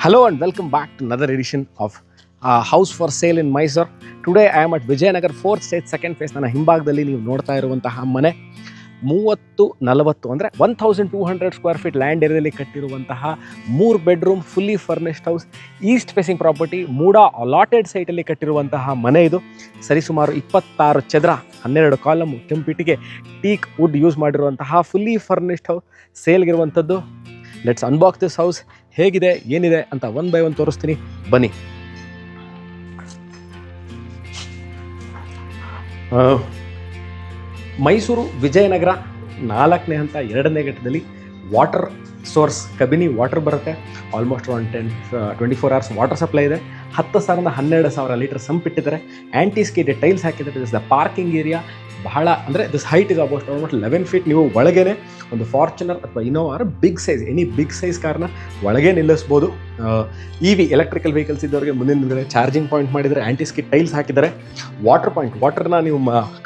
Hello and welcome back to another edition of House for Sale in Mysore. Today I am at Vijayanagar 4th stage 2nd phase. ನನ್ನ ಹಿಂಭಾಗದಲ್ಲಿ ನೀವು ನೋಡ್ತಾ ಇರುವಂತಹ ಮನೆ 30-40 ಅಂದರೆ 1200 square feet land ಏರಿಯಾದಲ್ಲಿ ಕಟ್ಟಿರುವಂತಹ 3 bedroom fully furnished house, east facing property, MUDA allotted ಸೈಟಲ್ಲಿ ಕಟ್ಟಿರುವಂತಹ ಮನೆ. ಇದು ಸರಿಸುಮಾರು 26 ಚದರ, 12 ಕಾಲಮ್, ಕೆಂಪಿಟಿಗೆ, ಟೀಕ್ ವುಡ್ ಯೂಸ್ ಮಾಡಿರುವಂತಹ ಫುಲ್ಲಿ ಫರ್ನಿಶ್ಡ್ ಹೌಸ್ ಸೇಲ್ಗಿರುವಂಥದ್ದು. Let's unbox this house. ಹೇಗಿದೆ, ಏನಿದೆ ಅಂತ ಒನ್ ಬೈ ಒನ್ ತೋರಿಸ್ತೀನಿ, ಬನ್ನಿ. ಮೈಸೂರು ವಿಜಯನಗರ 4ನೇ ಹಂತ 2ನೇ ಘಟ್ಟದಲ್ಲಿ ವಾಟರ್ ಸೋರ್ಸ್ ಕಬಿನಿ ವಾಟರ್ ಬರುತ್ತೆ. Almost around 24 hours water supply ಇದೆ. 10,000 12,000 ಲೀಟರ್ ಸಂಪ್ ಇಟ್ಟಿದ್ದಾರೆ. ಆ್ಯಂಟಿ ಸ್ಕಿಡ್ ಟೈಲ್ಸ್ ಹಾಕಿದ್ದಾರೆ. This the parking area. ಬಹಳ ಅಂದರೆ this height is almost 11 feet. ನೀವು ಒಳಗೇನೆ ಒಂದು ಫಾರ್ಚುನರ್ ಅಥವಾ Innova big size, any big size ಕಾರ್ನ ಒಳಗೆ ನಿಲ್ಲಿಸ್ಬೋದು. EV ಎಲೆಕ್ಟ್ರಿಕಲ್ ವೆಹಿಕಲ್ಸ್ ಇದ್ದವರಿಗೆ ಮುಂದಿನ ಚಾರ್ಜಿಂಗ್ ಪಾಯಿಂಟ್ ಮಾಡಿದರೆ, ಆ್ಯಂಟಿ ಸ್ಕಿಡ್ ಟೈಲ್ಸ್ ಹಾಕಿದ್ದಾರೆ. ವಾಟರ್ ಪಾಯಿಂಟ್, ವಾಟರ್ನ ನೀವು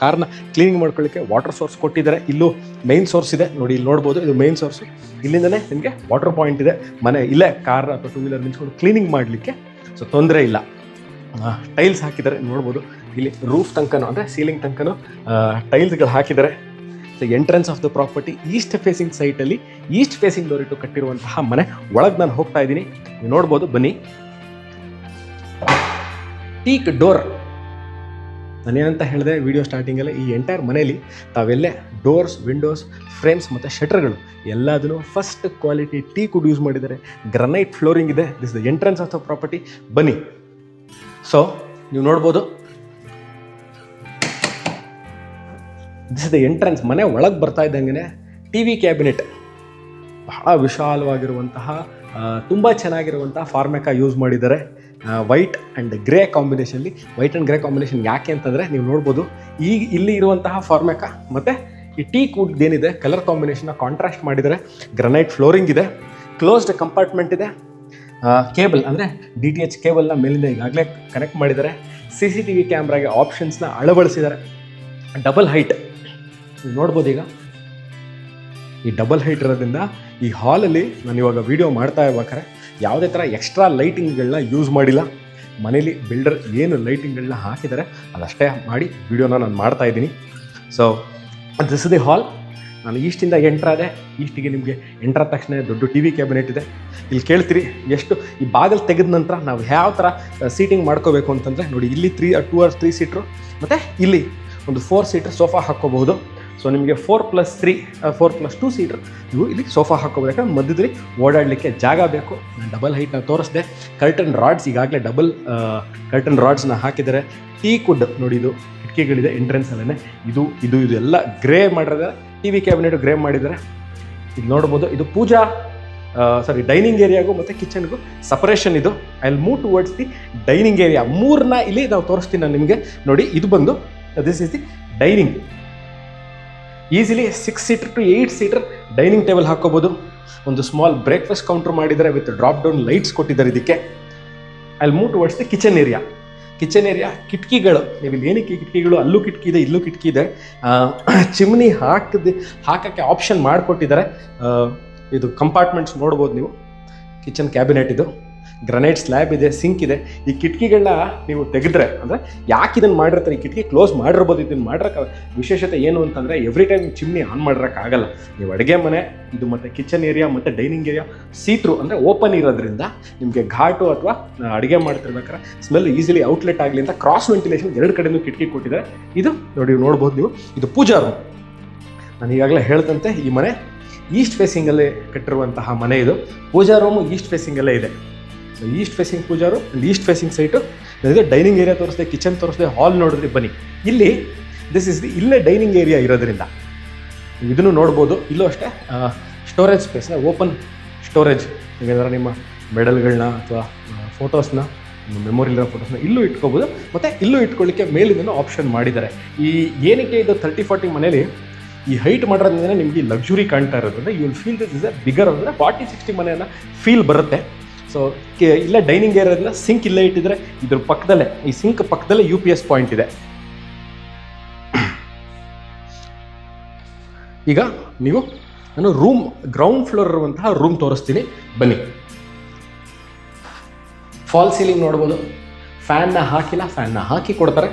ಕಾರ್ನ ಕ್ಲೀನಿಂಗ್ ಮಾಡ್ಕೊಳ್ಳಿಕ್ಕೆ ವಾಟರ್ ಸೋರ್ಸ್ ಕೊಟ್ಟಿದ್ದಾರೆ. ಇಲ್ಲೂ ಮೈನ್ ಸೋರ್ಸ್ ಇದೆ ನೋಡಿ, ಇಲ್ಲಿ ನೋಡ್ಬೋದು, ಇದು ಮೈನ್ ಸೋರ್ಸು. ಇಲ್ಲಿಂದನೇ ನಿಮಗೆ ವಾಟರ್ ಪಾಯಿಂಟ್ ಇದೆ. ಮನೆ ಇಲ್ಲೇ ಕಾರ್ ಅಥವಾ 2 ವೀಲರ್ ನಿಲ್ಸ್ಕೊಂಡು ಕ್ಲೀನಿಂಗ್ ಮಾಡಲಿಕ್ಕೆ ಸೊ ತೊಂದರೆ ಇಲ್ಲ. ಟೈಲ್ಸ್ ಹಾಕಿದ್ದಾರೆ ನೋಡ್ಬೋದು. ಇಲ್ಲಿ ರೂಫ್ ತನಕನೂ ಅಂದರೆ ಸೀಲಿಂಗ್ ತನಕನೂ ಟೈಲ್ಸ್ಗಳು ಹಾಕಿದ್ದಾರೆ. So entrance of the property east facing ಸೈಟಲ್ಲಿ ಈಸ್ಟ್ ಫೇಸಿಂಗ್ ಡೋರ್ ಇಟ್ಟು ಕಟ್ಟಿರುವಂತಹ ಮನೆ. ಒಳಗೆ ನಾನು ಹೋಗ್ತಾ ಇದ್ದೀನಿ, ನೀವು ನೋಡ್ಬೋದು, ಬನ್ನಿ. ಟೀಕ್ ಡೋರ್, ನಾನೇನಂತ ಹೇಳಿದೆ ವಿಡಿಯೋ ಸ್ಟಾರ್ಟಿಂಗಲ್ಲೇ, ಈ ಎಂಟೈರ್ ಮನೆಯಲ್ಲಿ ತಾವೆಲ್ಲೇ ಡೋರ್ಸ್, ವಿಂಡೋಸ್, ಫ್ರೇಮ್ಸ್ ಮತ್ತು ಶಟರ್ಗಳು ಎಲ್ಲದನ್ನು first quality teak wood use ಮಾಡಿದ್ದಾರೆ. ಗ್ರನೈಟ್ ಫ್ಲೋರಿಂಗ್ ಇದೆ. This the entrance of the property. ಬನ್ನಿ. ಸೊ ನೀವು ನೋಡ್ಬೋದು, ದಿಸ್ ಇಸ್ ದ ಎಂಟ್ರೆನ್ಸ್. ಮನೆ ಒಳಗೆ ಬರ್ತಾ ಇದ್ದಂಗೆ TV ಕ್ಯಾಬಿನೆಟ್, ಬಹಳ ವಿಶಾಲವಾಗಿರುವಂತಹ, ತುಂಬ ಚೆನ್ನಾಗಿರುವಂತಹ ಫಾರ್ಮೆಕಾ ಯೂಸ್ ಮಾಡಿದ್ದಾರೆ. ವೈಟ್ ಆ್ಯಂಡ್ ಗ್ರೇ ಕಾಂಬಿನೇಷನ್ಲಿ. ವೈಟ್ ಆ್ಯಂಡ್ ಗ್ರೇ ಕಾಂಬಿನೇಷನ್ ಯಾಕೆ ಅಂತಂದರೆ ನೀವು ನೋಡ್ಬೋದು, ಈಗ ಇಲ್ಲಿ ಇರುವಂತಹ ಫಾರ್ಮೆಕಾ ಮತ್ತು ಈ ಟೀಕ್ ವುಡ್ ಏನಿದೆ ಕಲರ್ ಕಾಂಬಿನೇಷನ್ನ ಕಾಂಟ್ರಾಸ್ಟ್ ಮಾಡಿದ್ದಾರೆ. ಗ್ರನೈಟ್ ಫ್ಲೋರಿಂಗ್ ಇದೆ. ಕ್ಲೋಸ್ಡ್ ಕಂಪಾರ್ಟ್ಮೆಂಟ್ ಇದೆ. ಕೇಬಲ್ ಅಂದರೆ DTH ಕೇಬಲ್ನ ಮೇಲಿಂದ ಈಗಾಗಲೇ ಕನೆಕ್ಟ್ ಮಾಡಿದ್ದಾರೆ. CCTV ಕ್ಯಾಮ್ರಾಗೆ ಆಪ್ಷನ್ಸ್ನ ಅಳವಡಿಸಿದ್ದಾರೆ. ಡಬಲ್ ಹೈಟ್ ನೀವು ನೋಡ್ಬೋದು. ಈಗ ಈ ಡಬಲ್ ಹೈಟ್ ಇರೋದ್ರಿಂದ ಈ ಹಾಲಲ್ಲಿ ನಾನು ಇವಾಗ ವಿಡಿಯೋ ಮಾಡ್ತಾ ಇರ್ಬೇಕಾದ್ರೆ ಯಾವುದೇ ಥರ ಎಕ್ಸ್ಟ್ರಾ ಲೈಟಿಂಗ್ಗಳನ್ನ ಯೂಸ್ ಮಾಡಿಲ್ಲ. ಮನೇಲಿ ಬಿಲ್ಡರ್ ಏನು ಲೈಟಿಂಗ್ಗಳನ್ನ ಹಾಕಿದ್ದಾರೆ ಅದಷ್ಟೇ ಮಾಡಿ ವಿಡಿಯೋನ ನಾನು ಮಾಡ್ತಾ ಇದ್ದೀನಿ. ಸೊ ದಿಸ್ ಇಸ್ ದಿ ಹಾಲ್. ನಾನು ಈಸ್ಟಿಂದ ಎಂಟ್ರಾದೆ. ಈಸ್ಟಿಗೆ ನಿಮಗೆ ಎಂಟ್ರಾದ ತಕ್ಷಣ ದೊಡ್ಡ TV ಕ್ಯಾಬಿನೆಟ್ ಇದೆ. ಇಲ್ಲಿ ಕೇಳ್ತೀರಿ ಎಷ್ಟು ಈ ಬಾಗಿಲು ತೆಗೆದ ನಂತರ ನಾವು ಯಾವ ಥರ ಸೀಟಿಂಗ್ ಮಾಡ್ಕೋಬೇಕು ಅಂತಂದರೆ ನೋಡಿ, ಇಲ್ಲಿ 2 or 3 ಸೀಟ್ರು ಮತ್ತು ಇಲ್ಲಿ ಒಂದು 4 ಸೀಟರ್ ಸೋಫಾ ಹಾಕ್ಕೋಬಹುದು. ಸೊ ನಿಮಗೆ 4+2 ಸೀಟರ್ ನೀವು ಇಲ್ಲಿ ಸೋಫಾ ಹಾಕ್ಕೋಬೋದು. ಯಾಕಂದ್ರೆ ಮಧ್ಯದಲ್ಲಿ ಓಡಾಡಲಿಕ್ಕೆ ಜಾಗ ಬೇಕು. ನಾನು ಡಬಲ್ ಹೈಟ್ನ ತೋರಿಸಿದೆ. ಕರ್ಟನ್ ರಾಡ್ಸ್ ಈಗಾಗಲೇ ಡಬಲ್ ಕರ್ಟನ್ ರಾಡ್ಸ್ನ ಹಾಕಿದ್ದಾರೆ. ಟೀಕ್ ವುಡ್ ನೋಡಿ, ಇದು ಕಿಟಕಿಗಳಿದೆ ಎಂಟ್ರೆನ್ಸಲ್ಲೇ. ಇದು ಎಲ್ಲ ಗ್ರೇ ಮಾಡಿದ್ದಾರೆ. TV ಕ್ಯಾಬಿನೆಟ್ ಗ್ರೇ ಮಾಡಿದ್ದಾರೆ. ಇದು ನೋಡ್ಬೋದು. ಇದು ಪೂಜಾ ಡೈನಿಂಗ್ ಏರಿಯಾಗೂ ಮತ್ತು ಕಿಚನ್ಗೂ ಸಪರೇಷನ್. ಇದು I will move towards the dining area. 3ನ ಇಲ್ಲಿ ನಾವು ತೋರಿಸ್ತೀನಿ ನಾನು ನಿಮಗೆ. ನೋಡಿ, ಇದು ಬಂದು this is the dining. Easily 6 seater to 8 seater dining table ಹಾಕೋಬೋದು. ಒಂದು ಸ್ಮಾಲ್ ಬ್ರೇಕ್ಫಾಸ್ಟ್ ಕೌಂಟರ್ ಮಾಡಿದ್ದಾರೆ ವಿತ್ ಡ್ರಾಪ್ ಡೌನ್ ಲೈಟ್ಸ್ ಕೊಟ್ಟಿದ್ದಾರೆ ಇದಕ್ಕೆ. I will move towards the kitchen area. Kitchen area ಕಿಟಕಿಗಳು, ನೀವು ಇಲ್ಲಿ ಏನಕ್ಕೆ ಕಿಟಕಿಗಳು, ಅಲ್ಲೂ ಕಿಟಕಿ ಇದೆ, ಇಲ್ಲೂ ಕಿಟಕಿ ಇದೆ. ಚಿಮ್ನಿ ಹಾಕೋಕ್ಕೆ ಆಪ್ಷನ್ ಮಾಡಿಕೊಟ್ಟಿದ್ದಾರೆ. ಇದು ಕಂಪಾರ್ಟ್ಮೆಂಟ್ಸ್ ನೋಡ್ಬೋದು ನೀವು. ಕಿಚನ್ ಕ್ಯಾಬಿನೆಟ್ ಇದು. ಗ್ರನೈಟ್ ಸ್ಲ್ಯಾಬ್ ಇದೆ, ಸಿಂಕ್ ಇದೆ. ಈ ಕಿಟಕಿಗಳನ್ನ ನೀವು ತೆಗೆದ್ರೆ ಅಂದರೆ ಯಾಕೆ ಇದನ್ನು ಮಾಡಿರ್ತಾರೆ, ಈ ಕಿಟಕಿ ಕ್ಲೋಸ್ ಮಾಡಿರ್ಬೋದು. ಇದನ್ನು ಮಾಡಿರೋಕೆ ವಿಶೇಷತೆ ಏನು ಅಂತಂದರೆ ಎವ್ರಿ ಟೈಮ್ ಚಿಮ್ನಿ ಆನ್ ಮಾಡಿರೋಕ್ಕಾಗಲ್ಲ. ನೀವು ಅಡುಗೆ ಮನೆ ಇದು ಮತ್ತು ಕಿಚನ್ ಏರಿಯಾ ಮತ್ತು ಡೈನಿಂಗ್ ಏರಿಯಾ ಸೀತ್ರು ಅಂದರೆ ಓಪನ್ ಇರೋದ್ರಿಂದ ನಿಮಗೆ ಘಾಟು ಅಥವಾ ಅಡುಗೆ ಮಾಡ್ತಿರ್ಬೇಕಾದ್ರೆ ಸ್ಮೆಲ್ ಈಸಿಲಿ ಔಟ್ಲೆಟ್ ಆಗಲಿ ಅಂತ ಕ್ರಾಸ್ ವೆಂಟಿಲೇಷನ್ 2 ಕಡೆಯೂ ಕಿಟಕಿ ಕೊಟ್ಟಿದ್ದಾರೆ. ಇದು ನೋಡ್ಬೋದು ನೀವು. ಇದು ಪೂಜಾ ರೂಮ್. ನಾನು ಈಗಾಗಲೇ ಹೇಳ್ದಂತೆ ಈ ಮನೆ ಈಸ್ಟ್ ಫೇಸಿಂಗಲ್ಲೇ ಕಟ್ಟಿರುವಂತಹ ಮನೆ. ಇದು ಪೂಜಾ ರೂಮು ಈಸ್ಟ್ ಫೇಸಿಂಗಲ್ಲೇ ಇದೆ. So east facing pooja room and east facing site. ನನಗೆ ಡೈನಿಂಗ್ ಏರಿಯಾ ತೋರಿಸಿದೆ, ಕಿಚನ್ ತೋರಿಸಿದೆ, ಹಾಲ್ ನೋಡಿದ್ರಿ. ಬನ್ನಿ ಇಲ್ಲಿ. ದಿಸ್ ಇಸ್ ದಿ ಇಲ್ಲೇ ಡೈನಿಂಗ್ ಏರಿಯಾ ಇರೋದ್ರಿಂದ ಇದನ್ನು ನೋಡ್ಬೋದು. ಇಲ್ಲೂ ಅಷ್ಟೇ ಸ್ಟೋರೇಜ್ ಸ್ಪೇಸ್, ಓಪನ್ ಸ್ಟೋರೇಜ್. ನೀವೇನಾದ್ರೂ ನಿಮ್ಮ ಮೆಡಲ್ಗಳನ್ನ ಅಥವಾ ಫೋಟೋಸ್ನ, ಮೆಮೊರಿ ಇರೋ ಫೋಟೋಸ್ನ ಇಲ್ಲೂ ಇಟ್ಕೋಬೋದು. ಮತ್ತು ಇಲ್ಲೂ ಇಟ್ಕೊಳ್ಳಿಕ್ಕೆ ಮೇಲಿಂದನೂ ಆಪ್ಷನ್ ಮಾಡಿದ್ದಾರೆ. ಈ ಏನಕ್ಕೆ ಇದು 30-40 ಮನೇಲಿ ಈ ಹೈಟ್ ಮಾಡೋದ್ರಿಂದ ನಿಮಗೆ ಲಕ್ಸುರಿ ಕಾಣ್ತಾ ಇರೋದ್ರಿಂದ you will feel this is a bigger ಅಂದರೆ 40-60 ಮನೆಯನ್ನು ಫೀಲ್ ಬರುತ್ತೆ. ಸೊ ಇಲ್ಲೇ ಡೈನಿಂಗ್ ಏರಿಯಾದಿಂದ ಸಿಂಕ್ ಇಲ್ಲೇ ಇಟ್ಟಿದ್ರೆ, ಇದ್ರ ಪಕ್ಕದಲ್ಲೇ, ಈ ಸಿಂಕ್ ಪಕ್ಕದಲ್ಲೇ UPS ಪಾಯಿಂಟ್ ಇದೆ. ಈಗ ನೀವು ನಾನು ರೂಮ್ ಗ್ರೌಂಡ್ ಫ್ಲೋರ್ ಇರುವಂತಹ ರೂಮ್ ತೋರಿಸ್ತೀನಿ, ಬನ್ನಿ. ಫಾಲ್ ಸೀಲಿಂಗ್ ನೋಡ್ಬೋದು. ಫ್ಯಾನ್ನ ಹಾಕಿಲ್ಲ, ಫ್ಯಾನ್ನ ಹಾಕಿ ಕೊಡ್ತಾರೆ.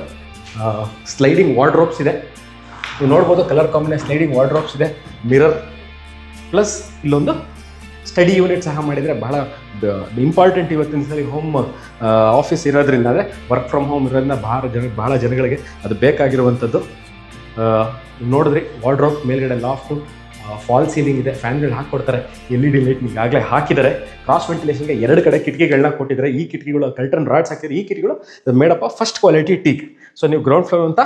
ಸ್ಲೈಡಿಂಗ್ ವಾರ್ಡ್ರೋಬ್ಸ್ ಇದೆ, ನೀವು ನೋಡ್ಬೋದು. ಕಲರ್ ಕಾಂಬಿನೇಷನ್ ಸ್ಲೈಡಿಂಗ್ ವಾರ್ಡ್ರೋಬ್ಸ್ ಇದೆ. ಮಿರರ್ ಪ್ಲಸ್ ಇಲ್ಲೊಂದು ಸ್ಟಡಿ ಯೂನಿಟ್ ಸಹ ಮಾಡಿದರೆ ಬಹಳ ಇಂಪಾರ್ಟೆಂಟ್ ಇವತ್ತಿನ ಸರಿ ಹೋಮ್ ಆಫೀಸ್ ಇರೋದ್ರಿಂದ, ಅಂದರೆ ವರ್ಕ್ ಫ್ರಮ್ ಹೋಮ್ ಇರೋದ್ರಿಂದ ಬಹಳ ಜನಗಳಿಗೆ ಅದು ಬೇಕಾಗಿರುವಂಥದ್ದು. ನೋಡಿದ್ರಿ ವಾರ್ಡ್ರೋಬ್ ಮೇಲ್ಗಡೆ ಲಾಫ್ಟು, ಫಾಲ್ ಸೀಲಿಂಗ್ ಇದೆ, ಫ್ಯಾನ್ಗಳು ಹಾಕ್ಕೊಡ್ತಾರೆ. LED ಲೈಟ್ ಈಗಾಗಲೇ ಹಾಕಿದ್ದಾರೆ. ಕ್ರಾಸ್ ವೆಂಟಿಲೇಷನ್ಗೆ 2 ಕಡೆ ಕಿಟಕಿಗಳನ್ನ ಕೊಟ್ಟಿದ್ದಾರೆ. ಈ ಕಿಟಕಿಗಳು ಕಲ್ಟನ್ ರಾಡ್ಸ್ ಹಾಕಿದ್ದಾರೆ. ಈ ಕಿಟಕಿಗಳು made up of first quality teak. So ನೀವು ಗ್ರೌಂಡ್ ಫ್ಲೋರ್ ಅಂತ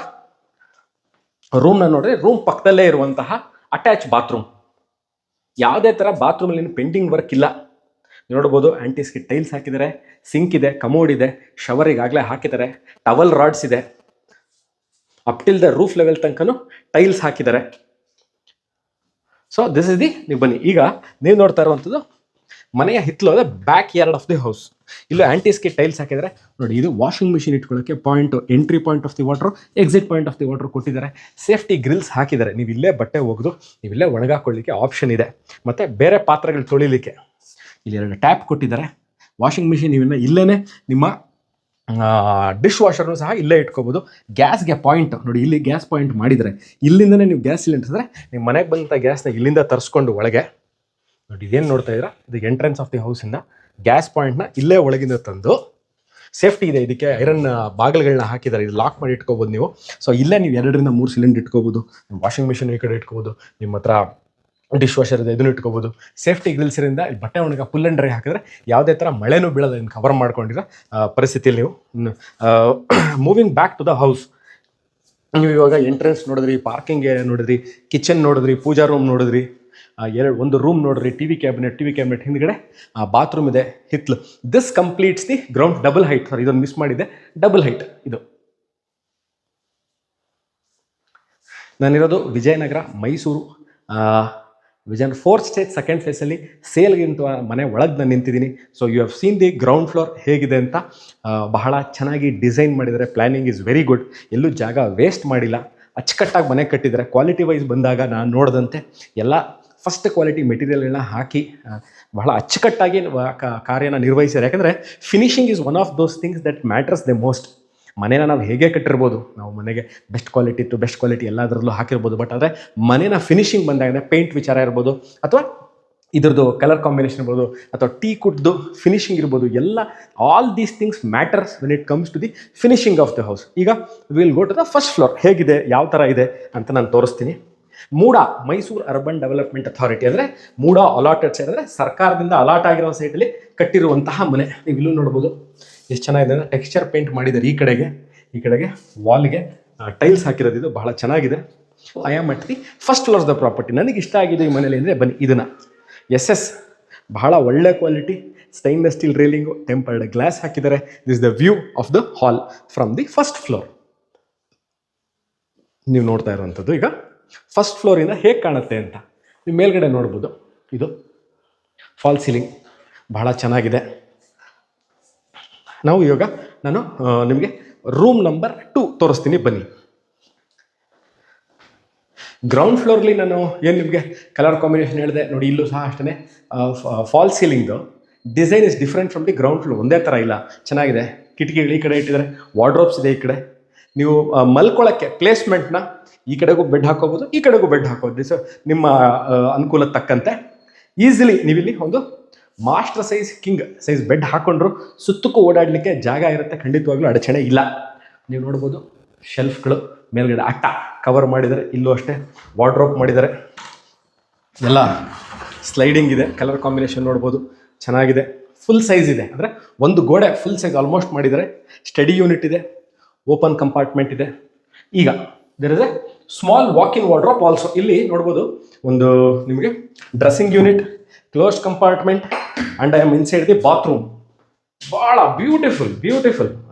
ರೂಮ್ನ ನೋಡಿದ್ರೆ ರೂಮ್ ಪಕ್ಕದಲ್ಲೇ ಇರುವಂತಹ ಅಟ್ಯಾಚ್ ಬಾತ್ರೂಮ್. ಯಾವುದೇ ಥರ ಬಾತ್ರೂಮಲ್ಲಿ ಪೇಂಟಿಂಗ್ ವರ್ಕ್ ಇಲ್ಲ. ನೋಡ್ಬೋದು ಆಂಟಿಸ್ಗೆ ಟೈಲ್ಸ್ ಹಾಕಿದ್ದಾರೆ, ಸಿಂಕ್ ಇದೆ, ಕಮೋಡ್ ಇದೆ, ಶವರ್ ಈಗಾಗಲೇ ಹಾಕಿದ್ದಾರೆ, ಟವಲ್ ರಾಡ್ಸ್ ಇದೆ, up till the roof level ತನಕನೂ ಟೈಲ್ಸ್ ಹಾಕಿದ್ದಾರೆ. ಸೊ ದಿಸ್ ಇಸ್ ದಿ, ನೀವು ಬನ್ನಿ ಈಗ ನೀವು ನೋಡ್ತಾ ಇರುವಂಥದ್ದು ಮನೆಯ ಹಿತ್ತಲು, ಅದೇ back yard of the house. ಇಲ್ಲೂ ಆಂಟಿಸ್ಗೆ ಟೈಲ್ಸ್ ಹಾಕಿದ್ದಾರೆ ನೋಡಿ. ಇದು ವಾಷಿಂಗ್ ಮಿಷಿನ್ ಇಟ್ಕೊಳ್ಳೋಕ್ಕೆ point, entry point of the water, exit point of the water ಕೊಟ್ಟಿದ್ದಾರೆ. ಸೇಫ್ಟಿ ಗ್ರಿಲ್ಸ್ ಹಾಕಿದ್ದಾರೆ. ನೀವು ಇಲ್ಲೇ ಬಟ್ಟೆ ಒಗೆದು ನೀವು ಇಲ್ಲೇ ಒಣಗಾಕೊಳ್ಳಿಕ್ಕೆ ಆಪ್ಷನ್ ಇದೆ. ಮತ್ತು ಬೇರೆ ಪಾತ್ರೆಗಳು ತೊಳಿಲಿಕ್ಕೆ ಇಲ್ಲಿ 2 ಟ್ಯಾಪ್ ಕೊಟ್ಟಿದ್ದಾರೆ. ವಾಷಿಂಗ್ ಮಿಷಿನ್ ನೀವನ್ನ ಇಲ್ಲೇ ನಿಮ್ಮ ಡಿಶ್ ವಾಷರ್ನು ಸಹ ಇಲ್ಲೇ ಇಟ್ಕೋಬೋದು. ಗ್ಯಾಸ್ಗೆ ಪಾಯಿಂಟ್ ನೋಡಿ, ಇಲ್ಲಿ ಗ್ಯಾಸ್ ಪಾಯಿಂಟ್ ಮಾಡಿದರೆ ಇಲ್ಲಿಂದನೇ ನೀವು ಗ್ಯಾಸ್ ಸಿಲಿಂಡರ್ ಅಂದರೆ ನಿಮ್ಮ ಮನೆಗೆ ಬಂದಂಥ ಗ್ಯಾಸ್ನ ಇಲ್ಲಿಂದ ತರಿಸ್ಕೊಂಡು ಒಳಗೆ ನೋಡಿ, ಇದೇನು ನೋಡ್ತಾ ಇದ್ದೀರಾ, ಇದು ಎಂಟ್ರೆನ್ಸ್ ಆಫ್ ದಿ ಹೌಸಿಂದ ಗ್ಯಾಸ್ ಪಾಯಿಂಟ್ನ ಇಲ್ಲೇ ಒಳಗಿಂದ ತಂದು ಸೇಫ್ಟಿ ಇದೆ. ಇದಕ್ಕೆ ಐರನ್ ಬಾಗಿಲುಗಳನ್ನ ಹಾಕಿದ್ದಾರೆ. ಇದು ಲಾಕ್ ಮಾಡಿ ಇಟ್ಕೋಬೋದು ನೀವು. ಸೊ ಇಲ್ಲೇ ನೀವು 2 ರಿಂದ 3 ಸಿಲಿಂಡರ್ ಇಟ್ಕೋಬೋದು. ವಾಷಿಂಗ್ ಮಿಷಿನ್ ಈ ಕಡೆ ಇಟ್ಕೋಬೋದು. ನಿಮ್ಮ ಹತ್ರ ಡಿಶ್ ವಾಷರ್ ಇದೆ, ಇದನ್ನು ಇಟ್ಕೋಬೋದು. ಸೇಫ್ಟಿ ಗ್ರಿಲ್ಸಿಂದ ಇಲ್ಲಿ ಬಟ್ಟೆ ಒಣಗ ಫುಲ್ ಆ್ಯಂಡ್ ಡ್ರೈ ಹಾಕಿದ್ರೆ ಯಾವುದೇ ಥರ ಮಳೆನೂ ಬೀಳೋದು, ಇದನ್ನು ಕವರ್ ಮಾಡ್ಕೊಂಡಿರೋ ಪರಿಸ್ಥಿತಿಯಲ್ಲಿ ನೀವು. Moving back to the house, ನೀವು ಇವಾಗ ಎಂಟ್ರೆನ್ಸ್ ನೋಡಿದ್ರಿ, ಪಾರ್ಕಿಂಗ್ ಏರಿಯಾ ನೋಡಿದ್ರಿ, ಕಿಚನ್ ನೋಡಿದ್ರಿ, ಪೂಜಾ ರೂಮ್ ನೋಡಿದ್ರಿ, ಒಂದು ರೂಮ್ ನೋಡಿದ್ರಿ, ಟಿ ವಿ ಕ್ಯಾಬಿನೆಟ್ ಹಿಂದ್ಗಡೆ ಬಾತ್ರೂಮ್ ಇದೆ, ಹಿತ್ಲು. This completes the ground double height. Sorry, ಇದನ್ನು ಮಿಸ್ ಮಾಡಿದ್ದೆ, ಡಬಲ್ ಹೈಟ್ ಇದು. ನಾನಿರೋದು ವಿಜಯನಗರ, ಮೈಸೂರು. ವಿಜಯನ್ 4th ಸ್ಟೇಜ್ 2nd ಫೇಸಲ್ಲಿ ಸೇಲ್ಗಿಂತ ಮನೆ ಒಳಗೆ ನಾನು ನಿಂತಿದ್ದೀನಿ. So you have seen the ground floor ಹೇಗಿದೆ ಅಂತ. ಬಹಳ ಚೆನ್ನಾಗಿ ಡಿಸೈನ್ ಮಾಡಿದ್ದಾರೆ. Planning is very good. ಎಲ್ಲೂ ಜಾಗ ವೇಸ್ಟ್ ಮಾಡಿಲ್ಲ. ಅಚ್ಚುಕಟ್ಟಾಗಿ ಮನೆ ಕಟ್ಟಿದ್ದಾರೆ. ಕ್ವಾಲಿಟಿ ವೈಸ್ ಬಂದಾಗ ನಾನು ನೋಡಿದಂತೆ ಎಲ್ಲ ಫಸ್ಟ್ ಕ್ವಾಲಿಟಿ ಮೆಟೀರಿಯಲ್ಗಳನ್ನ ಹಾಕಿ ಬಹಳ ಅಚ್ಚುಕಟ್ಟಾಗಿ ಕಾರ್ಯನ ನಿರ್ವಹಿಸಿದ್ದಾರೆ. ಯಾಕಂದರೆ finishing his one of those things that matters the most. ಮನೇನ ನಾವು ಹೇಗೆ ಕಟ್ಟಿರ್ಬೋದು, ನಾವು ಮನೆಗೆ ಬೆಸ್ಟ್ ಕ್ವಾಲಿಟಿ ಎಲ್ಲದರಲ್ಲೂ ಹಾಕಿರ್ಬೋದು. ಬಟ್ ಆದರೆ ಮನೇನ ಫಿನಿಶಿಂಗ್ ಬಂದಾಗ ಪೇಂಟ್ ವಿಚಾರ ಇರ್ಬೋದು, ಅಥವಾ ಇದ್ರದ್ದು ಕಲರ್ ಕಾಂಬಿನೇಷನ್ ಇರ್ಬೋದು, ಅಥವಾ ಟೀ ಕುಡ್ದು ಫಿನಿಶಿಂಗ್ ಇರ್ಬೋದು, ಎಲ್ಲ all these things matters when it comes to the finishing of the house. ಈಗ will go to the first floor. ಹೇಗಿದೆ, ಯಾವ ಥರ ಇದೆ ಅಂತ ನಾನು ತೋರಿಸ್ತೀನಿ. MUDA, Mysuru urban development authority, ಅಂದರೆ ಮೂಡಾ ಅಲಾಟೆಡ್ ಸೈಡ್, ಅಂದರೆ ಸರ್ಕಾರದಿಂದ ಅಲಾಟ್ ಆಗಿರೋ ಸೈಡಲ್ಲಿ ಕಟ್ಟಿರುವಂತಹ ಮನೆ. ನೀವು ಇಲ್ಲೂ ನೋಡ್ಬೋದು ಎಷ್ಟು ಚೆನ್ನಾಗಿದೆ ಅಂದರೆ ಟೆಕ್ಸ್ಚರ್ ಪೇಂಟ್ ಮಾಡಿದ್ದಾರೆ. ಈ ಕಡೆಗೆ ವಾಲ್ಗೆ ಟೈಲ್ಸ್ ಹಾಕಿರೋದು, ಇದು ಬಹಳ ಚೆನ್ನಾಗಿದೆ. I am at the first floor the property. ನನಗೆ ಇಷ್ಟ ಆಗಿದೆ ಈ ಮನೇಲಿ ಅಂದರೆ ಬನ್ನಿ ಇದನ್ನು SS ಬಹಳ ಒಳ್ಳೆ quality stainless steel railing, tempered glass ಹಾಕಿದ್ದಾರೆ. This the view of the hall from the first floor. ನೀವು ನೋಡ್ತಾ ಇರುವಂಥದ್ದು ಈಗ ಫಸ್ಟ್ ಫ್ಲೋರಿಂದ ಹೇಗೆ ಕಾಣುತ್ತೆ ಅಂತ ನೀವು ಮೇಲ್ಗಡೆ ನೋಡ್ಬೋದು. ಇದು ಫಾಲ್ ಸೀಲಿಂಗ್ ಬಹಳ ಚೆನ್ನಾಗಿದೆ. ನಾವು ಇವಾಗ ನಾನು ನಿಮಗೆ ರೂಮ್ ನಂಬರ್ 2 ತೋರಿಸ್ತೀನಿ ಬನ್ನಿ. ಗ್ರೌಂಡ್ ಫ್ಲೋರ್ಲಿ ನಾನು ಏನು ನಿಮಗೆ ಕಲರ್ ಕಾಂಬಿನೇಷನ್ ಹೇಳಿದೆ ನೋಡಿ, ಇಲ್ಲೂ ಸಹ ಅಷ್ಟೇ ಫಾಲ್ ಸೀಲಿಂಗ್ದು design is different from the ground floor. ಒಂದೇ ಥರ ಇಲ್ಲ, ಚೆನ್ನಾಗಿದೆ. ಕಿಟಕಿಗಳು ಈ ಕಡೆ ಇಟ್ಟಿದ್ದಾರೆ, ವಾರ್ಡ್ರೋಬ್ಸ್ ಇದೆ ಈ ಕಡೆ. ನೀವು ಮಲ್ಕೊಳ್ಳೋಕ್ಕೆ ಪ್ಲೇಸ್ಮೆಂಟ್ನ ಈ ಕಡೆಗೂ ಬೆಡ್ ಹಾಕೋಬೋದು, ಈ ಕಡೆಗೂ ಬೆಡ್ ಹಾಕೋಬೋದು. ಸೊ ನಿಮ್ಮ ಅನುಕೂಲಕ್ಕೆ ತಕ್ಕಂತೆ ಈಸಿಲಿ ನೀವಿಲ್ಲಿ ಒಂದು master size king size bed ಹಾಕ್ಕೊಂಡ್ರು ಸುತ್ತಕ್ಕೂ ಓಡಾಡಲಿಕ್ಕೆ ಜಾಗ ಇರುತ್ತೆ. ಖಂಡಿತವಾಗ್ಲೂ ಅಡಚಣೆ ಇಲ್ಲ. ನೀವು ನೋಡ್ಬೋದು ಶೆಲ್ಫ್ಗಳು ಮೇಲ್ಗಡೆ ಅಟ್ಟ ಕವರ್ ಮಾಡಿದ್ದಾರೆ. ಇಲ್ಲೂ ಅಷ್ಟೇ ವಾರ್ಡ್ರೋಬ್ ಮಾಡಿದ್ದಾರೆ. ಎಲ್ಲ ಸ್ಲೈಡಿಂಗ್ ಇದೆ. ಕಲರ್ ಕಾಂಬಿನೇಷನ್ ನೋಡ್ಬೋದು, ಚೆನ್ನಾಗಿದೆ. ಫುಲ್ ಸೈಜ್ ಇದೆ, ಅಂದರೆ ಒಂದು ಗೋಡೆ ಫುಲ್ ಸೈಜ್ ಆಲ್ಮೋಸ್ಟ್ ಮಾಡಿದ್ದಾರೆ. ಸ್ಟಡಿ ಯೂನಿಟ್ ಇದೆ, ಓಪನ್ ಕಂಪಾರ್ಟ್ಮೆಂಟ್ ಇದೆ. ಈಗ there is a small walk in wardrobe also. ಇಲ್ಲಿ ನೋಡ್ಬೋದು ಒಂದು ನಿಮಗೆ dressing unit, closed compartment, and I am inside the bathroom. ಭಾಳ ಬ್ಯೂಟಿಫುಲ್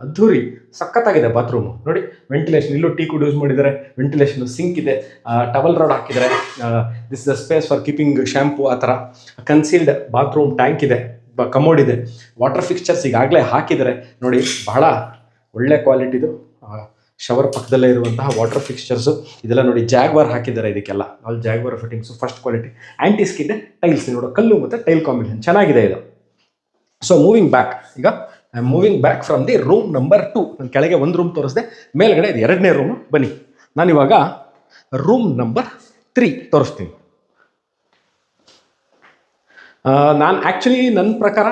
ಅದ್ಧೂರಿ ಸಖತ್ತಾಗಿದೆ ಬಾತ್ರೂಮು. ನೋಡಿ ವೆಂಟಿಲೇಷನ್, ಇಲ್ಲೂ ಟೀ ಕುಡ್ ಯೂಸ್ ಮಾಡಿದ್ದಾರೆ. ವೆಂಟಿಲೇಷನ್, ಸಿಂಕ್ ಇದೆ, ಟವಲ್ ರಾಡ್ ಹಾಕಿದ್ದಾರೆ. This the space for keeping shampoo. ಆ ಥರ ಕನ್ಸೀಲ್ಡ್ ಬಾತ್ರೂಮ್ ಟ್ಯಾಂಕ್ ಇದೆ, ಕಮೋಡ್ ಇದೆ, ವಾಟರ್ ಫಿಕ್ಸ್ಚರ್ಸ್ ಈಗಾಗಲೇ ಹಾಕಿದ್ದಾರೆ. ನೋಡಿ ಬಹಳ ಒಳ್ಳೆ ಕ್ವಾಲಿಟಿದು ಶವರ್ ಪಕ್ಕದಲ್ಲೇ ಇರುವಂತಹ ವಾಟರ್ ಫಿಕ್ಸ್ಚರ್ಸು ಇದೆಲ್ಲ ನೋಡಿ. ಜಾಗ್ವಾರ್ ಹಾಕಿದ್ದಾರೆ ಇದಕ್ಕೆಲ್ಲ, all Jaquar fittings, first quality. Anti skid tiles ನೋಡೋ, ಕಲ್ಲು ಮತ್ತು ಟೈಲ್ ಕಾಂಬಿನೇಷನ್ ಚೆನ್ನಾಗಿದೆ ಇದು. ಸೊ ಮೂವಿಂಗ್ ಬ್ಯಾಕ್, ಈಗ I am moving back from the room number 2. ನಾನು ಕೆಳಗೆ ಒಂದು ರೂಮ್ ತೋರಿಸಿದೆ, ಮೇಲ್ಗಡೆ ಇದು 2ನೇ ರೂಮು. ಬನ್ನಿ, ನಾನಿವಾಗ ರೂಮ್ ನಂಬರ್ 3 ತೋರಿಸ್ತೀನಿ. ನಾನು ಆ್ಯಕ್ಚುಲಿ ನನ್ನ ಪ್ರಕಾರ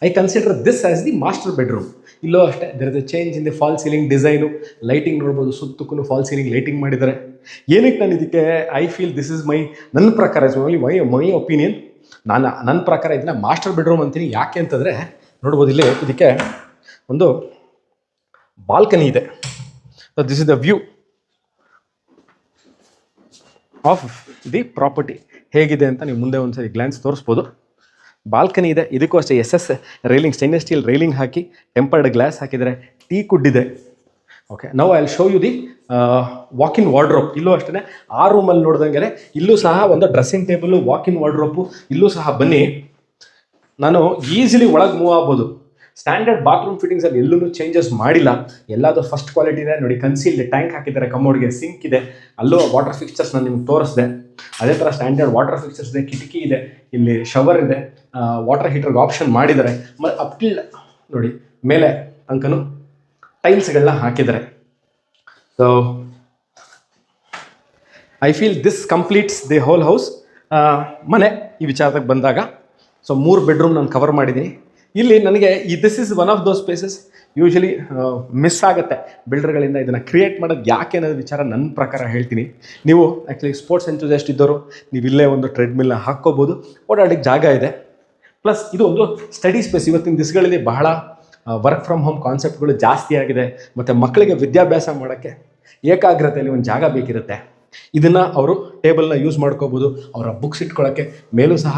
I consider this as the master bedroom. ಇಲ್ಲೂ ಅಷ್ಟೇ, there is a change in the fall ceiling design. Lighting ನೋಡ್ಬೋದು, ಸುತ್ತಕ್ಕೂ ಫಾಲ್ ಸೀಲಿಂಗ್ ಲೈಟಿಂಗ್ ಮಾಡಿದ್ದಾರೆ. ಏನಕ್ಕೆ ನಾನು ಇದಕ್ಕೆ ಐ ಫೀಲ್ ದಿಸ್ ಇಸ್ ನನ್ನ ಪ್ರಕಾರ ಇಸ್ ಓನ್ಲಿ ಮೈ ಒಪಿನಿಯನ್. ನನ್ನ ಪ್ರಕಾರ ಇದನ್ನ ಮಾಸ್ಟರ್ ಬೆಡ್ರೂಮ್ ಅಂತೀನಿ. ಯಾಕೆ ಅಂತಂದರೆ ನೋಡ್ಬೋದು, ಇಲ್ಲಿ ಇದಕ್ಕೆ ಒಂದು ಬಾಲ್ಕನಿ ಇದೆ. This is the view of the property. ಹೇಗಿದೆ ಅಂತ ನೀವು ಮುಂದೆ ಒಂದ್ಸರಿ ಗ್ಲಾನ್ಸ್ ತೋರಿಸ್ಬೋದು. ಬಾಲ್ಕನಿ ಇದೆ, ಇದಕ್ಕೂ ಅಷ್ಟೇ SS railing, stainless steel railing ಹಾಕಿ ಟೆಂಪರ್ಡ್ ಗ್ಲಾಸ್ ಹಾಕಿದರೆ, ಟೀ ಕುಡ್ ಇದೆ. Okay, now I will show you the walk in wardrobe. ಇಲ್ಲೂ ಅಷ್ಟೇ, ಆ ರೂಮಲ್ಲಿ ನೋಡ್ದಂಗೆ ಇಲ್ಲೂ ಸಹ ಒಂದು dressing table, walk in wardrobe. ಇಲ್ಲೂ ಸಹ ಬನ್ನಿ, ನಾನು ಈಸಿಲಿ ಒಳಗೆ ಮೂವ್ ಆಗ್ಬೋದು. ಸ್ಟ್ಯಾಂಡರ್ಡ್ ಬಾತ್ರೂಮ್ ಫಿಟ್ಟಿಂಗ್ಸಲ್ಲಿ ಎಲ್ಲೂ ಚೇಂಜಸ್ ಮಾಡಿಲ್ಲ, ಎಲ್ಲದು ಫಸ್ಟ್ ಕ್ವಾಲಿಟಿ ಇದೆ. ನೋಡಿ, ಕನ್ಸೀಲ್ಡ್ ಟ್ಯಾಂಕ್ ಹಾಕಿದ್ದಾರೆ, ಕಮೋಡ್ಗೆ ಸಿಂಕ್ ಇದೆ, ಅಲ್ಲೂ ವಾಟರ್ ಫಿಕ್ಸ್ಚರ್ಸ್ ನಾನು ನಿಮ್ಗೆ ತೋರಿಸಿದೆ. ಅದೇ ಥರ ಸ್ಟ್ಯಾಂಡರ್ಡ್ ವಾಟರ್ ಫಿಕ್ಸ್ಚರ್ಸ್ ಇದೆ, ಕಿಟಕಿ ಇದೆ, ಇಲ್ಲಿ ಶವರ್ ಇದೆ, ವಾಟರ್ ಹೀಟರ್ಗೆ ಆಪ್ಷನ್ ಮಾಡಿದ್ದಾರೆ. ಮತ್ತು ಅಪ್ಟಿಲ್ ನೋಡಿ ಮೇಲೆ ತನಕನೂ ಟೈಲ್ಸ್ಗಳನ್ನ ಹಾಕಿದ್ದಾರೆ. So I feel this completes the whole house. ಮನೆ ಈ ವಿಚಾರದಾಗ ಬಂದಾಗ, ಸೊ 3 ಬೆಡ್ರೂಮ್ ನಾನು ಕವರ್ ಮಾಡಿದ್ದೀನಿ. ಇಲ್ಲಿ ನನಗೆ this is one of those spaces usually miss ಆಗುತ್ತೆ ಬಿಲ್ಡರ್ಗಳಿಂದ. ಇದನ್ನು ಕ್ರಿಯೇಟ್ ಮಾಡೋದು ಯಾಕೆ ಅನ್ನೋದು ವಿಚಾರ ನನ್ನ ಪ್ರಕಾರ ಹೇಳ್ತೀನಿ. ನೀವು ಆ್ಯಕ್ಚುಲಿ ಸ್ಪೋರ್ಟ್ಸ್ ಎಂಥೂಸಿಯಾಸ್ಟ್ ಇದ್ದವರು ನೀವು ಇಲ್ಲೇ ಒಂದು ಟ್ರೆಡ್ಮಿಲ್ನ ಹಾಕ್ಕೋಬೋದು, ಓಡಾಡಲಿಕ್ಕೆ ಜಾಗ ಇದೆ. ಪ್ಲಸ್ ಇದು ಒಂದು ಸ್ಟಡಿ ಸ್ಪೇಸ್. ಇವತ್ತಿನ ದಿವಸಗಳಲ್ಲಿ ಬಹಳ ವರ್ಕ್ ಫ್ರಮ್ ಹೋಮ್ ಕಾನ್ಸೆಪ್ಟ್ಗಳು ಜಾಸ್ತಿ ಆಗಿದೆ, ಮತ್ತು ಮಕ್ಕಳಿಗೆ ವಿದ್ಯಾಭ್ಯಾಸ ಮಾಡೋಕ್ಕೆ ಏಕಾಗ್ರತೆಯಲ್ಲಿ ಒಂದು ಜಾಗ ಬೇಕಿರುತ್ತೆ. ಇದನ್ನು ಅವರು ಟೇಬಲ್ನ ಯೂಸ್ ಮಾಡ್ಕೋಬೋದು, ಅವರ ಬುಕ್ಸ್ ಇಟ್ಕೊಳ್ಳೋಕ್ಕೆ. ಮೇಲೂ ಸಹ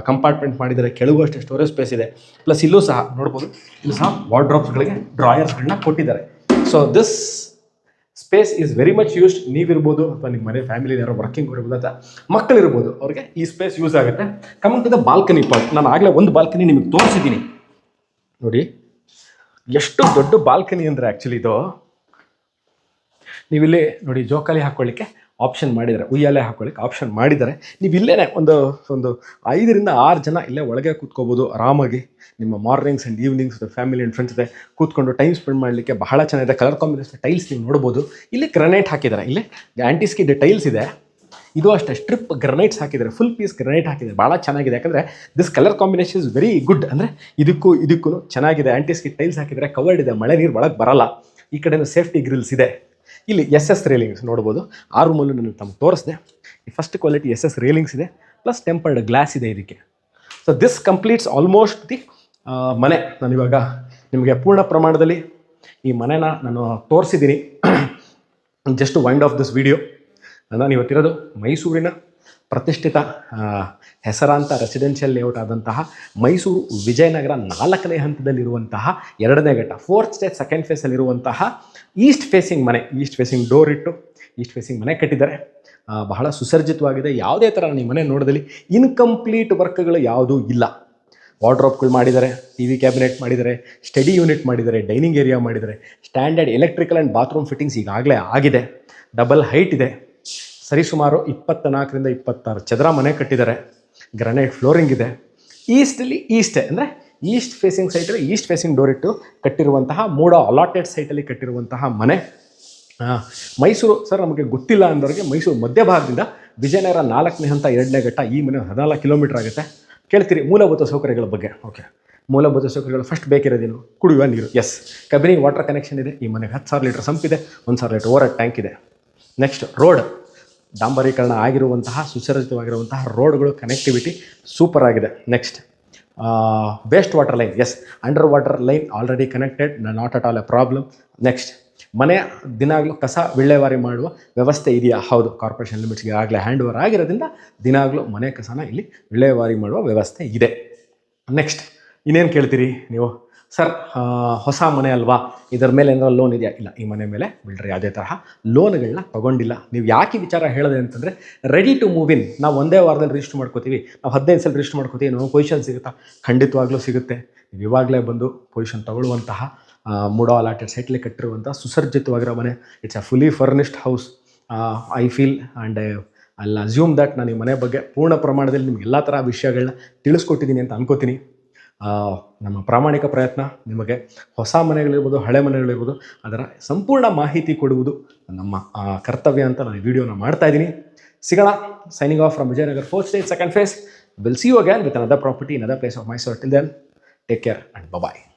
ಕಂಪಾರ್ಟ್ಮೆಂಟ್ ಮಾಡಿದರೆ, ಕೆಳಗೂ ಅಷ್ಟೇ ಸ್ಟೋರೇಜ್ ಸ್ಪೇಸ್ ಇದೆ. ಪ್ಲಸ್ ಇಲ್ಲೂ ಸಹ ನೋಡ್ಬೋದು, ಇಲ್ಲೂ ಸಹ ವಾರ್ಡ್ರೋಬ್ಸ್ಗಳಿಗೆ ಡ್ರಾಯರ್ಸ್ಗಳನ್ನ ಕೊಟ್ಟಿದ್ದಾರೆ. So this space is very much used. ನೀವಿರ್ಬೋದು, ಅಥವಾ ನಿಮ್ಮ ಮನೆ ಫ್ಯಾಮಿಲಿ ಯಾರೋ ವರ್ಕಿಂಗ್ ಇರ್ಬೋದು, ಅಥವಾ ಮಕ್ಕಳಿರ್ಬೋದು, ಅವ್ರಿಗೆ ಈ ಸ್ಪೇಸ್ ಯೂಸ್ ಆಗುತ್ತೆ. Coming to the balcony part, ನಾನು ಆಗಲೇ ಒಂದು ಬಾಲ್ಕನಿ ನಿಮಗೆ ತೋರಿಸಿದ್ದೀನಿ. ನೋಡಿ ಎಷ್ಟು ದೊಡ್ಡ ಬಾಲ್ಕನಿ ಅಂದರೆ, ಆ್ಯಕ್ಚುಲಿ ಇದು ನೀವಿಲ್ಲಿ ನೋಡಿ ಜೋಕಾಲಿ ಹಾಕ್ಕೊಳ್ಳಿಕ್ಕೆ ಆಪ್ಷನ್ ಮಾಡಿದ್ದಾರೆ, ಉಯ್ಯಾಲೆ ಹಾಕ್ಕೊಳ್ಳಿಕ್ಕೆ ಆಪ್ಷನ್ ಮಾಡಿದ್ದಾರೆ. ನೀವು ಇಲ್ಲೇ ಒಂದು 5 ರಿಂದ 6 ಜನ ಇಲ್ಲೇ ಒಳಗೆ ಕೂತ್ಕೋಬೋದು ಆರಾಮಾಗಿ. ನಿಮ್ಮ mornings and evenings family and friends ಜೊತೆ ಕೂತ್ಕೊಂಡು ಟೈಮ್ ಸ್ಪೆಂಡ್ ಮಾಡಲಿಕ್ಕೆ ಬಹಳ ಚೆನ್ನಾಗಿದೆ. ಕಲರ್ ಕಾಂಬಿನೇಷನ್ ಟೈಲ್ಸ್ ನೀವು ನೋಡ್ಬೋದು. ಇಲ್ಲಿ ಗ್ರನೈಟ್ ಹಾಕಿದ್ದಾರೆ, ಇಲ್ಲಿ ಆ್ಯಂಟಿಸ್ಕಿಡ್ ಟೈಲ್ಸ್ ಇದೆ. ಇದು ಅಷ್ಟೇ ಸ್ಟ್ರಿಪ್ ಗ್ರನೈಟ್ಸ್ ಹಾಕಿದ್ದಾರೆ, ಫುಲ್ ಪೀಸ್ ಗ್ರನೈಟ್ ಹಾಕಿದ್ದಾರೆ, ಭಾಳ ಚೆನ್ನಾಗಿದೆ. ಯಾಕಂದರೆ this colour combination is very good. ಅಂದರೆ ಇದಕ್ಕೂ ಚೆನ್ನಾಗಿದೆ. ಆ್ಯಂಟಿಸ್ಕಿಡ್ ಟೈಲ್ಸ್ ಹಾಕಿದ್ದಾರೆ, ಕವರ್ಡ್ ಇದೆ, ಮಳೆ ನೀರು ಒಳಗೆ ಬರಲ್ಲ. ಈ ಕಡೆನೂ ಸೇಫ್ಟಿ ಗ್ರಿಲ್ಸ್ ಇದೆ. ಇಲ್ಲಿ SS ರೇಲಿಂಗ್ಸ್ ನೋಡ್ಬೋದು. ಆ ರೂಮಲ್ಲೂ ನಾನು ತಮಗೆ ತೋರಿಸಿದೆ. ಈ ಫಸ್ಟ್ ಕ್ವಾಲಿಟಿ SS ರೇಲಿಂಗ್ಸ್ ಇದೆ, ಪ್ಲಸ್ ಟೆಂಪರ್ಡ್ ಗ್ಲಾಸ್ ಇದೆ ಇದಕ್ಕೆ. So this completes almost the ಮನೆ. ನಾನಿವಾಗ ನಿಮಗೆ ಪೂರ್ಣ ಪ್ರಮಾಣದಲ್ಲಿ ಈ ಮನೆನ ನಾನು ತೋರಿಸಿದ್ದೀನಿ. Just to wind off this video, ನಾನು ಇವತ್ತಿರೋದು ಮೈಸೂರಿನ ಪ್ರತಿಷ್ಠಿತ ಹೆಸರಾಂತ ರೆಸಿಡೆನ್ಷಿಯಲ್ ಲೇಔಟ್ ಆದಂತಹ ಮೈಸೂರು ವಿಜಯನಗರ 4ನೇ ಹಂತದಲ್ಲಿರುವಂತಹ 2ನೇ ಘಟ್ಟ 4th ಸ್ಟೇಜ್ 2nd ಫೇಸಲ್ಲಿರುವಂತಹ ಈಸ್ಟ್ ಫೇಸಿಂಗ್ ಮನೆ. ಈಸ್ಟ್ ಫೇಸಿಂಗ್ ಡೋರ್ ಇಟ್ಟು ಈಸ್ಟ್ ಫೇಸಿಂಗ್ ಮನೆ ಕಟ್ಟಿದ್ದಾರೆ. ಬಹಳ ಸುಸರ್ಜಿತವಾಗಿದೆ. ಯಾವುದೇ ಥರ ಈ ಮನೆ ನೋಡೋದಲ್ಲಿ ಇನ್ಕಂಪ್ಲೀಟ್ ವರ್ಕ್ಗಳು ಯಾವುದೂ ಇಲ್ಲ. ವಾರ್ಡ್ರೋಬ್ಗಳು ಮಾಡಿದ್ದಾರೆ, TV ಕ್ಯಾಬಿನೆಟ್ ಮಾಡಿದ್ದಾರೆ, ಸ್ಟಡಿ ಯೂನಿಟ್ ಮಾಡಿದ್ದಾರೆ, ಡೈನಿಂಗ್ ಏರಿಯಾ ಮಾಡಿದ್ದಾರೆ. Standard electrical and bathroom fittings ಈಗಾಗಲೇ ಆಗಿದೆ. ಡಬಲ್ ಹೈಟ್ ಇದೆ. ಸರಿಸುಮಾರು 24 ರಿಂದ 26 ಚದರ ಮನೆ ಕಟ್ಟಿದ್ದಾರೆ. ಗ್ರನೈಟ್ ಫ್ಲೋರಿಂಗ್ ಇದೆ. ಈಸ್ಟೇ ಅಂದರೆ ಈಸ್ಟ್ ಫೇಸಿಂಗ್ ಸೈಟಲ್ಲಿ ಈಸ್ಟ್ ಫೇಸಿಂಗ್ ಡೋರ್ ಇಟ್ಟು ಕಟ್ಟಿರುವಂತಹ 3 ಅಲಾಟೆಡ್ ಸೈಟಲ್ಲಿ ಕಟ್ಟಿರುವಂತಹ ಮನೆ. ಮೈಸೂರು ಸರ್ ನಮಗೆ ಗೊತ್ತಿಲ್ಲ ಅಂದವ್ರಿಗೆ, ಮೈಸೂರು ಮಧ್ಯಭಾಗದಿಂದ ವಿಜಯನಗರ 4ನೇ ಹಂತ 2ನೇ ಘಟ್ಟ ಈ ಮನೆ 14 ಕಿಲೋಮೀಟರ್ ಆಗುತ್ತೆ. ಕೇಳ್ತೀರಿ ಮೂಲಭೂತ ಸೌಕರ್ಯಗಳ ಬಗ್ಗೆ. ಓಕೆ, ಮೂಲಭೂತ ಸೌಕರ್ಯಗಳು ಫಸ್ಟ್ ಬೇಕಿರೋದೇನು? ಕುಡಿಯುವ ನೀರು. ಎಸ್, ಕಬಿನಿ ವಾಟರ್ ಕನೆಕ್ಷನ್ ಇದೆ. ಈ ಮನೆಗೆ 10,000 ಲೀಟರ್ ಸಂಪ್ ಇದೆ, 1,000 ಲೀಟರ್ ಓವರ್ ಟ್ಯಾಂಕ್ ಇದೆ. ನೆಕ್ಸ್ಟ್ ರೋಡ್, ಡಾಂಬರೀಕರಣ ಆಗಿರುವಂತಹ ಸುಸಜ್ಜಿತವಾಗಿರುವಂತಹ ರೋಡ್ಗಳು, ಕನೆಕ್ಟಿವಿಟಿ ಸೂಪರ್ ಆಗಿದೆ. Next waste water line, yes, under water line already connected, not at all a problem. Next ಮನೆ ದಿನಾಗಲೂ ಕಸ ವಿಲೇವಾರಿ ಮಾಡುವ ವ್ಯವಸ್ಥೆ ಇದೆಯಾ? ಹೌದು, ಕಾರ್ಪೊರೇಷನ್ ಲಿಮಿಟ್ಸ್ಗೆ ಆಗಲೇ ಹ್ಯಾಂಡ್ ಓವರ್ ಆಗಿರೋದ್ರಿಂದ ದಿನಾಗಲೂ ಮನೆ ಕಸನ ಇಲ್ಲಿ ವಿಲೇವಾರಿ ಮಾಡುವ ವ್ಯವಸ್ಥೆ ಇದೆ. ನೆಕ್ಸ್ಟ್ ಇನ್ನೇನು ಕೇಳ್ತೀರಿ ನೀವು, ಸರ್ ಹೊಸ ಮನೆ ಅಲ್ವಾ, ಇದರ ಮೇಲೆ ಏನಾದ್ರು ಲೋನ್ ಇದೆಯಾ? ಇಲ್ಲ, ಈ ಮನೆ ಮೇಲೆ ಬಿಲ್ಡರ್ ಯಾವುದೇ ತರಹ ಲೋನ್ಗಳನ್ನ ತೊಗೊಂಡಿಲ್ಲ. ನೀವು ಯಾಕೆ ವಿಚಾರ ಹೇಳಿದೆ ಅಂತಂದರೆ, ರೆಡಿ ಟು ಮೂವ್ ಇನ್. ನಾವು ಒಂದೇ ವಾರದಲ್ಲಿ ರಿಜಿಸ್ಟರ್ ಮಾಡ್ಕೋತೀವಿ, ನಾವು 15 ಸಲ ರಿಜಿಸ್ಟರ್ ಮಾಡ್ಕೋತೀವಿ, ನಾವು ಪೊಸಿಷನ್ ಸಿಗುತ್ತಾ? ಖಂಡಿತವಾಗ್ಲೂ ಸಿಗುತ್ತೆ. ನೀವು ಇವಾಗಲೇ ಬಂದು ಪೊಸಿಷನ್ ತಗೊಳ್ಳುವಂತಹ 3 ಅಲಾಟೆಡ್ ಸೈಟ್ಲಿ ಕಟ್ಟಿರುವಂಥ ಸುಸರ್ಜಿತವಾಗಿರೋ ಮನೆ. It's a fully furnished house. I feel and I assume that ನಾನು ಈ ಮನೆ ಬಗ್ಗೆ ಪೂರ್ಣ ಪ್ರಮಾಣದಲ್ಲಿ ನಿಮ್ಗೆ ಎಲ್ಲ ಥರ ವಿಷಯಗಳನ್ನ ತಿಳಿಸ್ಕೊಟ್ಟಿದ್ದೀನಿ ಅಂತ ಅನ್ಕೋತೀನಿ. ನಮ್ಮ ಪ್ರಾಮಾಣಿಕ ಪ್ರಯತ್ನ ನಿಮಗೆ ಹೊಸ ಮನೆಗಳಿರ್ಬೋದು, ಹಳೆ ಮನೆಗಳಿರ್ಬೋದು, ಅದರ ಸಂಪೂರ್ಣ ಮಾಹಿತಿ ಕೊಡುವುದು ನಮ್ಮ ಕರ್ತವ್ಯ ಅಂತ ನಾನು ಈ ವಿಡಿಯೋನ ಮಾಡ್ತಾ ಇದ್ದೀನಿ. ಸಿಗೋಣ. Signing off from Vijayanagara 4th State, 2nd phase. We'll see you again with another property, another place of Mysore. Till then, take care and bye-bye.